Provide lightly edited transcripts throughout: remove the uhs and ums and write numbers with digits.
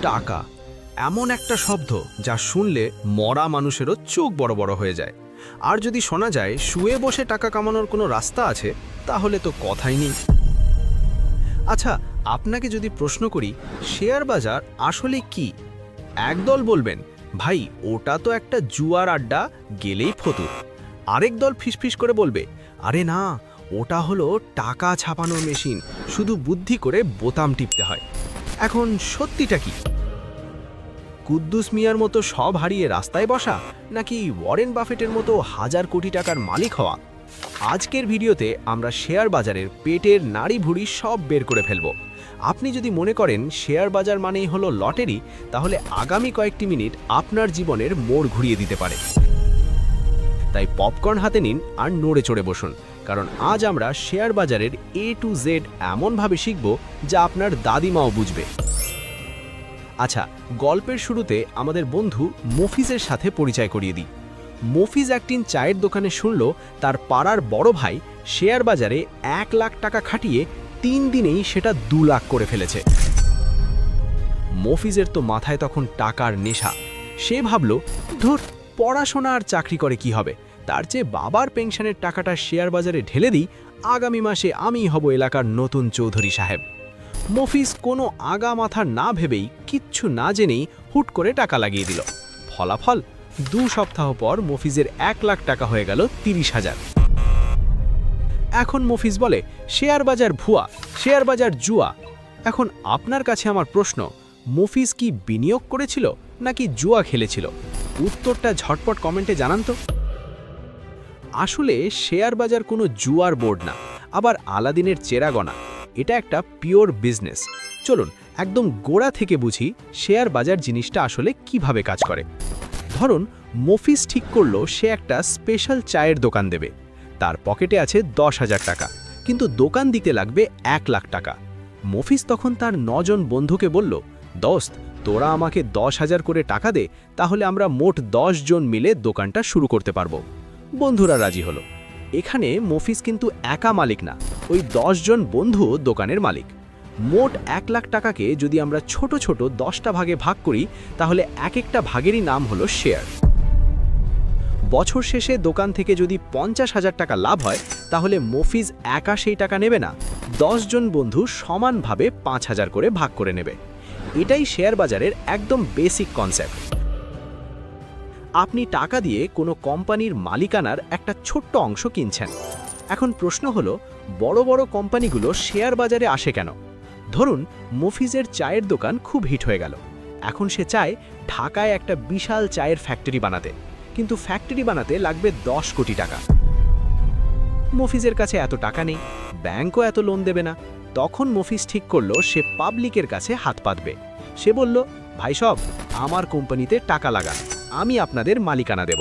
টাকা এমন একটা শব্দ যা শুনলে মরা মানুষেরও চোখ বড় বড় হয়ে যায়। আর যদি শোনা যায় শুয়ে বসে টাকা কামানোর কোনো রাস্তা আছে, তাহলে তো কথাই নেই। আচ্ছা, আপনাকে যদি প্রশ্ন করি শেয়ার বাজার আসলে কি, একদল বলবেন ভাই ওটা তো একটা জুয়ার আড্ডা, গেলেই ফতুর। আরেক দল ফিসফিস করে বলবে আরে না, ওটা হলো টাকা ছাপানোর মেশিন, শুধু বুদ্ধি করে বোতাম টিপতে হয়। এখন সত্যিটা কি? কুদ্দুস মিয়ার মতো সব হারিয়ে রাস্তায় বসা, নাকি ওয়ারেন বাফেটের মতো হাজার কোটি টাকার মালিক হওয়া? আজকের ভিডিওতে আমরা শেয়ার বাজারের পেটের নাড়ি ভুড়ি সব বের করে ফেলব। আপনি যদি মনে করেন শেয়ার বাজার মানেই হলো লটারি, তাহলে আগামী কয়েকটি মিনিট আপনার জীবনের মোড় ঘুরিয়ে দিতে পারে। তাই পপকর্ন হাতে নিন আর নড়ে চড়ে বসুন, কারণ আজ আমরা শেয়ার বাজারের A to Z এমনভাবে শিখব যা আপনার দাদিমাও বুঝবে। আচ্ছা, গল্পের শুরুতে আমাদের বন্ধু মফিজের সাথে পরিচয় করিয়ে দিই। মফিজ একদিন চায়ের দোকানে শুনল তার পাড়ার বড় ভাই শেয়ার বাজারে 1 লাখ টাকা খাটিয়ে 3 দিনেই সেটা 2 লাখ করে ফেলেছে। মফিজের তো মাথায় তখন টাকার নেশা। সে ভাবল, ধর পড়াশোনা আর চাকরি করে কি হবে, তার চেয়ে বাবার পেনশনের টাকাটা শেয়ার বাজারে ঢেলে দিই, আগামী মাসে আমিই হব এলাকার নতুন চৌধুরী সাহেব। মফিজ কোনো আগা মাথা না ভেবেই, কিচ্ছু না জেনেই হুট করে টাকা লাগিয়ে দিল। ফলাফল 2 সপ্তাহ পর মফিজের 1 লাখ টাকা হয়ে গেল 30,000। এখন মফিজ বলে শেয়ার বাজার ভুয়া, শেয়ার বাজার জুয়া। এখন আপনার কাছে আমার প্রশ্ন, মফিজ কি বিনিয়োগ করেছিল নাকি জুয়া খেলেছিল? উত্তরটা ঝটপট কমেন্টে জানান তো। আসলে শেয়ার বাজার কোনো জুয়ার বোর্ড না, আবার আলাদিনের চেরাগনা। এটা একটা পিওর বিজনেস। চলুন একদম গোড়া থেকে বুঝি শেয়ার বাজার জিনিসটা আসলে কিভাবে কাজ করে। ধরুন মফিজ ঠিক করলো সে একটা স্পেশাল চায়ের দোকান দেবে। তার পকেটে আছে 10,000 টাকা, কিন্তু দোকান দিতে লাগবে 1 লাখ টাকা। মফিজ তখন তার 9 জন বন্ধুকে বলল, দোস্ত তোরা আমাকে 10,000 করে টাকা দে, তাহলে আমরা মোট 10 জন মিলে দোকানটা শুরু করতে পারবো। বন্ধুরা রাজি হলো। এখানে মফিজ কিন্তু একা মালিক না, ওই 10 জন বন্ধু দোকানের মালিক। মোট 1 লাখ টাকাকে যদি আমরা ছোট ছোট 10টা ভাগে ভাগ করি, তাহলে এক একটা ভাগেরই নাম হলো শেয়ার। বছর শেষে দোকান থেকে যদি 50,000 টাকা লাভ হয়, তাহলে মফিজ একা সেই টাকা নেবে না, 10 জন বন্ধু সমানভাবে 5,000 করে ভাগ করে নেবে। এটাই শেয়ার বাজারের একদম বেসিক কনসেপ্ট। আপনি টাকা দিয়ে কোনো কোম্পানির মালিকানার একটা ছোট্ট অংশ কিনছেন। এখন প্রশ্ন হলো, বড় বড় কোম্পানিগুলো শেয়ার বাজারে আসে কেন? ধরুন মফিজের চায়ের দোকান খুব হিট হয়ে গেল। এখন সে চায় ঢাকায় একটা বিশাল চায়ের ফ্যাক্টরি বানাতে, কিন্তু ফ্যাক্টরি বানাতে লাগবে 10 কোটি টাকা। মফিজের কাছে এত টাকা নেই, ব্যাংকও এত লোন দেবে না। তখন মফিজ ঠিক করলো সে পাবলিকের কাছে হাত পাতবে। সে বলল, ভাই সব আমার কোম্পানিতে টাকা লাগান, আমি আপনাদের মালিকানা দেব।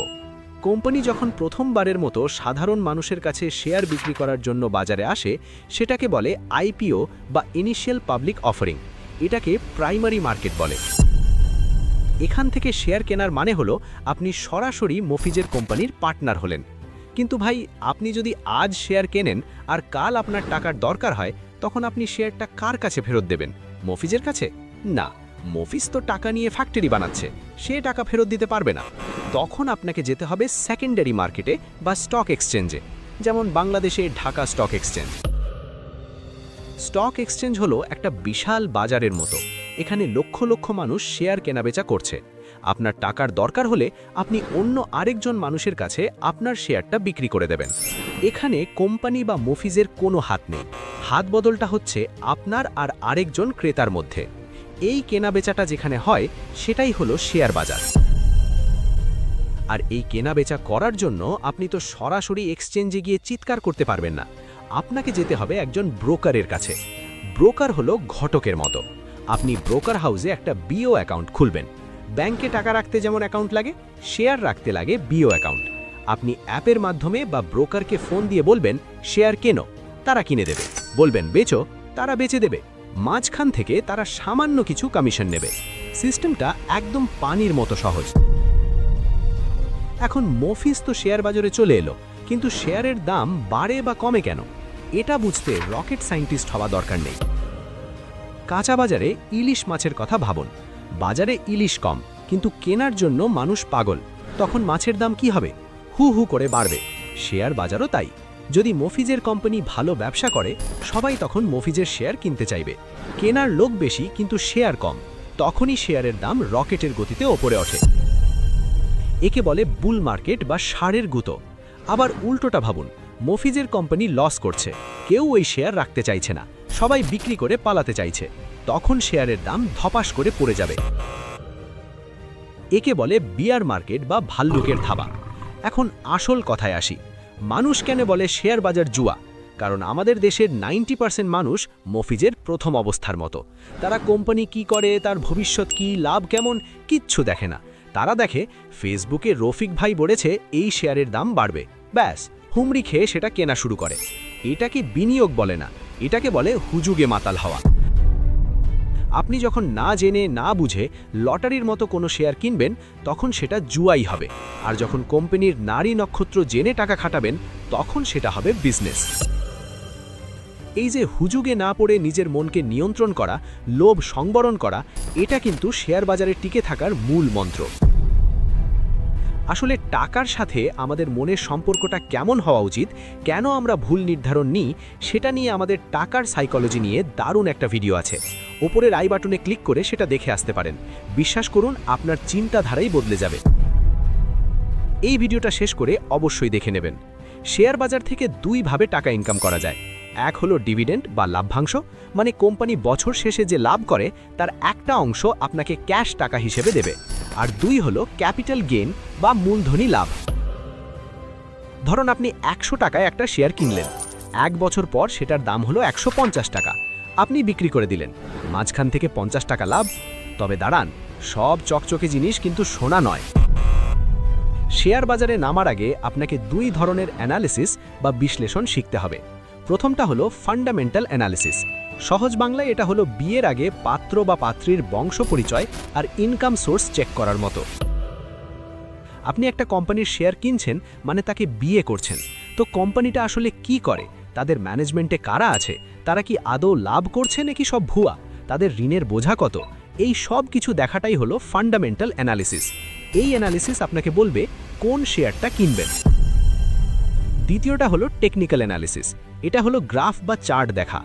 কোম্পানি যখন প্রথমবারের মতো সাধারণ মানুষের কাছে শেয়ার বিক্রি করার জন্য বাজারে আসে, সেটাকে বলে আইপিও বা ইনিশিয়াল পাবলিক অফারিং। এটাকে প্রাইমারি মার্কেট বলে। এখান থেকে শেয়ার কেনার মানে হলো আপনি সরাসরি মফিজের কোম্পানির পার্টনার হলেন। কিন্তু ভাই, আপনি যদি আজ শেয়ার কেনেন আর কাল আপনার টাকার দরকার হয়, তখন আপনি শেয়ারটা কার কাছে ফেরত দেবেন? মফিজের কাছে? না, মফিজ তো টাকা নিয়ে ফ্যাক্টরি বানাচ্ছে, সে টাকা ফেরত দিতে পারবে না। তখন আপনাকে যেতে হবে সেকেন্ডারি মার্কেটে বা স্টক এক্সচেঞ্জে, যেমন বাংলাদেশে Dhaka stock exchange. Stock exchange হলো একটা বিশাল বাজারের মতো। এখানে লক্ষ লক্ষ মানুষ শেয়ার কেনাবেচা করছে। আপনার টাকার দরকার হলে আপনি অন্য আরেকজন মানুষের কাছে আপনার শেয়ারটা বিক্রি করে দেবেন। এখানে কোম্পানি বা মফিজের কোনো হাত নেই। হাত বদলটা হচ্ছে আপনার আর আরেকজন ক্রেতার মধ্যে। এই কেনাবেচাটা যেখানে হয়, সেটাই হলো শেয়ার বাজার। আর এই কেনাবেচা করার জন্য আপনি তো সরাসরি এক্সচেঞ্জে গিয়ে চিৎকার করতে পারবেন না। আপনাকে যেতে হবে একজন ব্রোকারের কাছে। ব্রোকার হলো ঘটকের মতো। আপনি ব্রোকার হাউসে একটা বিও অ্যাকাউন্ট খুলবেন। ব্যাংকে টাকা রাখতে যেমন অ্যাকাউন্ট লাগে, শেয়ার রাখতে লাগে বিও অ্যাকাউন্ট। আপনি অ্যাপের মাধ্যমে বা ব্রোকারকে ফোন দিয়ে বলবেন শেয়ার কেনো, তারা কিনে দেবে। বলবেন বেচো, তারা বেচে দেবে। মাঝখান থেকে তারা সামান্য কিছু কমিশন নেবে। সিস্টেমটা একদম পানির মতো সহজ। এখন মফিজ তো শেয়ার বাজারে চলে এলো, কিন্তু শেয়ারের দাম বাড়ে বা কমে কেন? এটা বুঝতে রকেট সায়েন্টিস্ট হওয়া দরকার নেই। কাঁচা বাজারে ইলিশ মাছের কথা ভাবুন। বাজারে ইলিশ কম, কিন্তু কেনার জন্য মানুষ পাগল। তখন মাছের দাম কি হবে? হু হু করে বাড়বে। শেয়ার বাজারও তাই। যদি মফিজের কোম্পানি ভালো ব্যবসা করে, সবাই তখন মফিজের শেয়ার কিনতে চাইবে। কেনার লোক বেশি কিন্তু শেয়ার কম, তখনই শেয়ারের দাম রকেটের গতিতে ওপরে ওঠে। একে বলে বুল মার্কেট বা ষাঁড়ের গুঁতো। আবার উল্টোটা ভাবুন, মফিজের কোম্পানি লস করছে, কেউ ওই শেয়ার রাখতে চাইছে না, সবাই বিক্রি করে পালাতে চাইছে, তখন শেয়ারের দাম ধপাস করে পড়ে যাবে। একে বলে বিয়ার মার্কেট বা ভাল্লুকের থাবা। এখন আসল কথায় আসি, মানুষ কেন বলে শেয়ার বাজার জুয়া? কারণ আমাদের দেশের 90% মানুষ মফিজের প্রথম অবস্থার মতো। তারা কোম্পানি কি করে, তার ভবিষ্যৎ কি, লাভ কেমন, কিচ্ছু দেখে না। তারা দেখে ফেসবুকে রফিক ভাই বলেছে এই শেয়ারের দাম বাড়বে, ব্যাস হুমড়ি খেয়ে সেটা কেনা শুরু করে। এটাকে বিনিয়োগ বলে না, এটাকে বলে হুজুগে মাতাল হওয়া। আপনি যখন না জেনে না বুঝে লটারির মতো কোনো শেয়ার কিনবেন, তখন সেটা জুয়াই হবে। আর যখন কোম্পানির নারী নক্ষত্র জেনে টাকা খাটাবেন, তখন সেটা হবে বিজনেস। এই যে হুজুগে না পড়ে নিজের মনকে নিয়ন্ত্রণ করা, লোভ সংবরণ করা, এটা কিন্তু শেয়ার বাজারে টিকে থাকার মূল মন্ত্র। আসলে টাকার সাথে আমাদের মনের সম্পর্কটা কেমন হওয়া উচিত, কেন আমরা ভুল নির্ধারণ নিই, সেটা নিয়ে আমাদের টাকার সাইকোলজি নিয়ে দারুণ একটা ভিডিও আছে। ওপরের আই বাটনে ক্লিক করে সেটা দেখে আসতে পারেন। বিশ্বাস করুন, আপনার চিন্তাধারাই বদলে যাবে। এই ভিডিওটা শেষ করে অবশ্যই দেখে নেবেন। শেয়ার বাজার থেকে দুইভাবে টাকা ইনকাম করা যায়। এক হলো ডিভিডেন্ড বা লাভ্যাংশ, মানে কোম্পানি বছর শেষে যে লাভ করে তার একটা অংশ আপনাকে ক্যাশ টাকা হিসেবে দেবে। আর দুই হলো ক্যাপিটাল গেইন বা মূলধনী লাভ। ধরুন আপনি 100 টাকায় একটা শেয়ার কিনলেন, 1 বছর পর সেটার দাম হলো 150 টাকা, আপনি বিক্রি করে দিলেন, মাঝখান থেকে 50 টাকা লাভ। তবে দাঁড়ান, সব চকচকে জিনিস কিন্তু সোনা নয়। শেয়ার বাজারে নামার আগে আপনাকে দুই ধরনের অ্যানালিসিস বা বিশ্লেষণ শিখতে হবে। প্রথমটা হলো ফান্ডামেন্টাল অ্যানালিসিস। সহজ বাংলায় এটা হলো বিয়ের আগে পাত্র বা পাত্রীর বংশ পরিচয় আর ইনকাম সোর্স চেক করার মতো। আপনি একটা কোম্পানির শেয়ার কিনছেন, মানে তাকে বিয়ে করছেন। তো কোম্পানিটা আসলে কি করে, তাদের ম্যানেজমেন্টে কারা আছে, তারা কি আদৌ লাভ করছে নাকি সব ভুয়া, তাদের ঋণের বোঝা কত, এই সব কিছু দেখাটাই হলো ফান্ডামেন্টাল অ্যানালিসিস। এই অ্যানালিসিস আপনাকে বলবে কোন শেয়ারটা কিনবেন। দ্বিতীয়টা হলো টেকনিক্যাল অ্যানালিসিস। এটা হলো গ্রাফ বা চার্ট দেখা।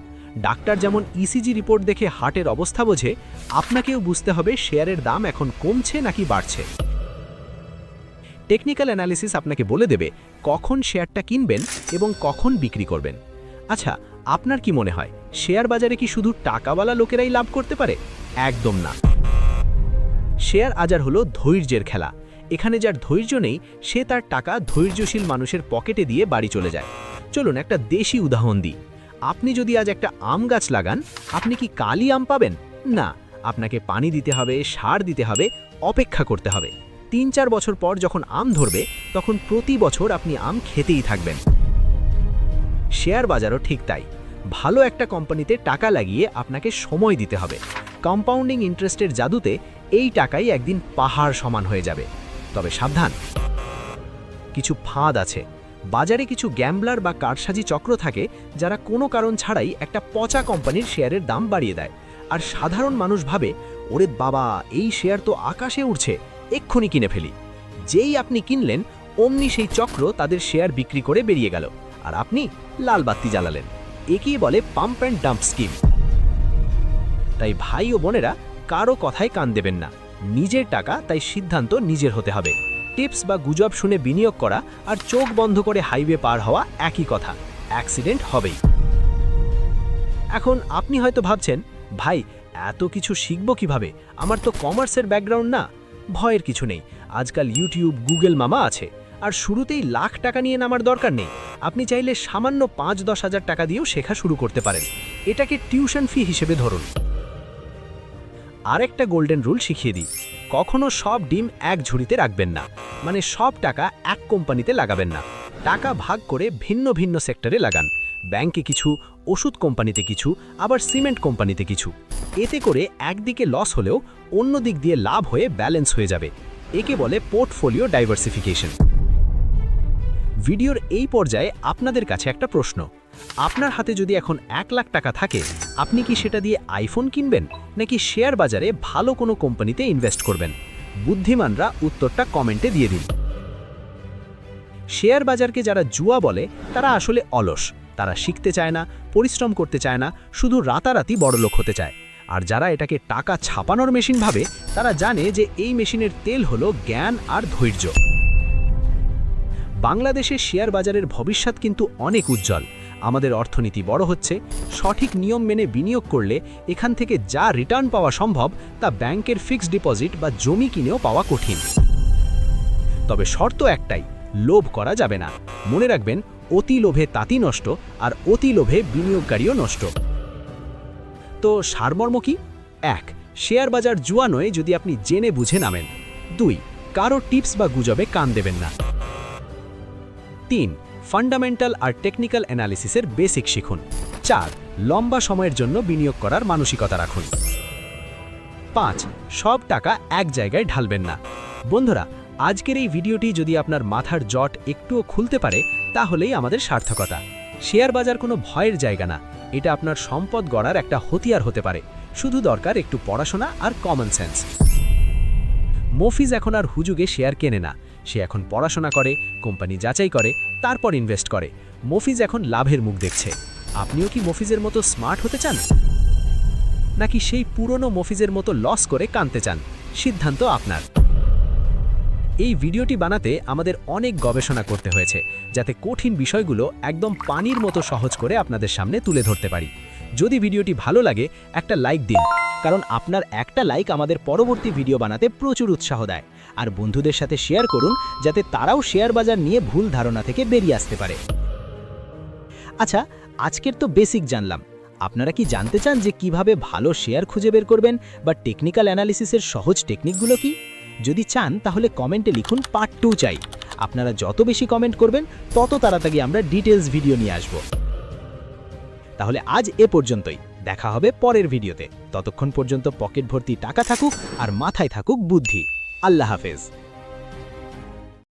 ডাক্তার যেমন ইসিজি রিপোর্ট দেখে হার্টের অবস্থা বোঝে, আপনাকেও বুঝতে হবে শেয়ারের দাম এখন কমছে নাকি বাড়ছে। টেকনিক্যাল অ্যানালিসিস আপনাকে বলে দেবে কখন শেয়ারটা কিনবেন এবং কখন বিক্রি করবেন। আচ্ছা, আপনার কি মনে হয় শেয়ার বাজারে কি শুধু টাকাওয়ালা লোকেরাই লাভ করতে পারে? একদম না। শেয়ার বাজার হলো ধৈর্যের খেলা। এখানে যার ধৈর্য নেই, সে তার টাকা ধৈর্যশীল মানুষের পকেটে দিয়ে বাড়ি চলে যায়। চলুন একটা দেশি উদাহরণ দিই। আপনি যদি আজ একটা আম গাছ লাগান, আপনি কি কালই আম পাবেন? না, আপনাকে পানি দিতে হবে, সার দিতে হবে, অপেক্ষা করতে হবে। 3-4 বছর পর যখন আম ধরবে, তখন প্রতি বছর আপনি আম খেতেই থাকবেন। শেয়ার বাজারও ঠিক তাই। ভালো একটা কোম্পানিতে টাকা লাগিয়ে আপনাকে সময় দিতে হবে। কম্পাউন্ডিং ইন্টারেস্টের জাদুতে এই টাকাই একদিন পাহাড় সমান হয়ে যাবে। তবে সাবধান, কিছু ফাঁদ আছে। বাজারে কিছু গ্যাম্বলার বা কারসাজি চক্র থাকে, যারা কোনো কারণ ছাড়াই একটা পচা কোম্পানির শেয়ারের দাম বাড়িয়ে দেয়। আর সাধারণ মানুষ ভাবে, ওরে বাবা, এই শেয়ার তো আকাশে উড়ছে, এক্ষুনি কিনে ফেলি। যেই আপনি কিনলেন, অমনি সেই চক্র তাদের শেয়ার বিক্রি করে বেরিয়ে গেল, আর আপনি লাল বাতি জ্বালালেন। একেই বলে পাম্প অ্যান্ড ডাম্প স্কিম। তাই ভাই ও বোনেরা, কারো কথায় কান দেবেন না। নিজের টাকা, তাই সিদ্ধান্ত নিজের হতে হবে। টিপস বা গুজব শুনে বিনিয়োগ করা আর চোখ বন্ধ করে হাইওয়ে পার হওয়া একই কথা, অ্যাক্সিডেন্ট হবেই। এখন আপনি হয়তো ভাবছেন, ভাই এত কিছু শিখব কিভাবে, আমার তো কমার্সের ব্যাকগ্রাউন্ড না। ভয়ের কিছু নেই, আজকাল ইউটিউব, গুগল মামা আছে। আর শুরুতেই লাখ টাকা নিয়ে নামার দরকার নেই। আপনি চাইলে সামান্য 5-10 হাজার টাকা দিয়েও শেখা শুরু করতে পারেন। এটাকে টিউশন ফি হিসেবে ধরুন। আরেকটা গোল্ডেন রুল শিখিয়ে দিই, কখনো সব ডিম এক ঝুড়িতে রাখবেন না। মানে সব টাকা এক কোম্পানিতে লাগাবেন না। টাকা ভাগ করে ভিন্ন ভিন্ন সেক্টরে লাগান। ব্যাংকে কিছু, ওষুধ কোম্পানিতে কিছু, আবার সিমেন্ট কোম্পানিতে কিছু। এতে করে একদিকে লস হলেও অন্য দিক দিয়ে লাভ হয়ে ব্যালেন্স হয়ে যাবে। একে বলে পোর্টফোলিও ডাইভার্সিফিকেশন। ভিডিওর এই পর্যায়ে আপনাদের কাছে একটা প্রশ্ন, আপনার হাতে যদি এখন 1 লাখ টাকা থাকে, আপনি কি সেটা দিয়ে আইফোন কিনবেন নাকি শেয়ার বাজারে ভালো কোনো কোম্পানিতে ইনভেস্ট করবেন? বুদ্ধিমানরা উত্তরটা কমেন্টে দিয়ে দিন। শেয়ার বাজারকে যারা জুয়া বলে তারা আসলে অলস। তারা শিখতে চায় না, পরিশ্রম করতে চায় না, শুধু রাতারাতি বড়লোক হতে চায়। আর যারা এটাকে টাকা ছাপানোর মেশিন ভাবে, তারা জানে যে এই মেশিনের তেল হলো জ্ঞান আর ধৈর্য। বাংলাদেশের শেয়ার বাজারের ভবিষ্যৎ কিন্তু অনেক উজ্জ্বল। আমাদের অর্থনীতি বড় হচ্ছে, সঠিক নিয়ম মেনে বিনিয়োগ করলে এখান থেকে যা রিটার্ন পাওয়া সম্ভব তা ব্যাংকের ফিক্সড ডিপোজিট বা জমি কিনেও পাওয়া কঠিন। তবে শর্ত একটাই, লোভ করা যাবে না। মনে রাখবেন, অতি লোভে তাঁতি নষ্ট, আর অতি লোভে বিনিয়োগকারীও নষ্ট। তো সারমর্ম কি? 1. শেয়ার বাজার জুয়া নয় যদি আপনি জেনে বুঝে নামেন। 2. কারো টিপস বা গুজবে কান দেবেন না। 3. ফান্ডামেন্টাল আর টেকনিক্যাল অ্যানালিসিসের বেসিক শিখুন। 4. লম্বা সময়ের জন্য বিনিয়োগ করার মানসিকতা রাখুন। 5. সব টাকা এক জায়গায় ঢালবেন না। বন্ধুরা, আজকের এই ভিডিওটি যদি আপনার মাথার জট একটুও খুলতে পারে, তাহলেই আমাদের সার্থকতা। শেয়ার বাজার কোনো ভয়ের জায়গা না, এটা আপনার সম্পদ গড়ার একটা হাতিয়ার হতে পারে। শুধু দরকার একটু পড়াশোনা আর কমন সেন্স। মফিজ এখন আর হুজুগে শেয়ার কেনে না, সে এখন পড়াশোনা করে, কোম্পানি যাচাই করে, তারপর ইনভেস্ট করে। মফিজ এখন লাভের মুখ দেখছে। আপনিও কি মফিজের মতো স্মার্ট হতে চান, নাকি সেই পুরনো মফিজের মতো লস করে কানতে চান? সিদ্ধান্ত আপনার। এই ভিডিওটি বানাতে আমাদের অনেক গবেষণা করতে হয়েছে, যাতে কঠিন বিষয়গুলো একদম পানির মতো সহজ করে আপনাদের সামনে তুলে ধরতে পারি। যদি ভিডিওটি ভালো লাগে, একটা লাইক দিন, কারণ আপনার একটা লাইক আমাদের পরবর্তী ভিডিও বানাতে প্রচুর উৎসাহ দেয়। আর বন্ধুদের সাথে শেয়ার করুন, যাতে তারাও শেয়ার বাজার নিয়ে ভুল ধারণা থেকে বেরিয়ে আসতে পারে। আচ্ছা, আজকের তো বেসিক জানলাম। আপনারা কি জানতে চান যে কিভাবে ভালো শেয়ার খুঁজে বের করবেন বা টেকনিক্যাল অ্যানালিসিসের সহজ টেকনিকগুলো কি? যদি চান তাহলে কমেন্টে লিখুন পার্ট 2 চাই। আপনারা যত বেশি কমেন্ট করবেন, তত তাড়াতাড়ি আমরা ডিটেলস ভিডিও নিয়ে আসব। তাহলে আজ এ পর্যন্তই, দেখা হবে পরের ভিডিওতে। ততক্ষণ পর্যন্ত পকেট ভর্তি টাকা থাকুক আর মাথায় থাকুক বুদ্ধি। আল্লাহ হাফেজ।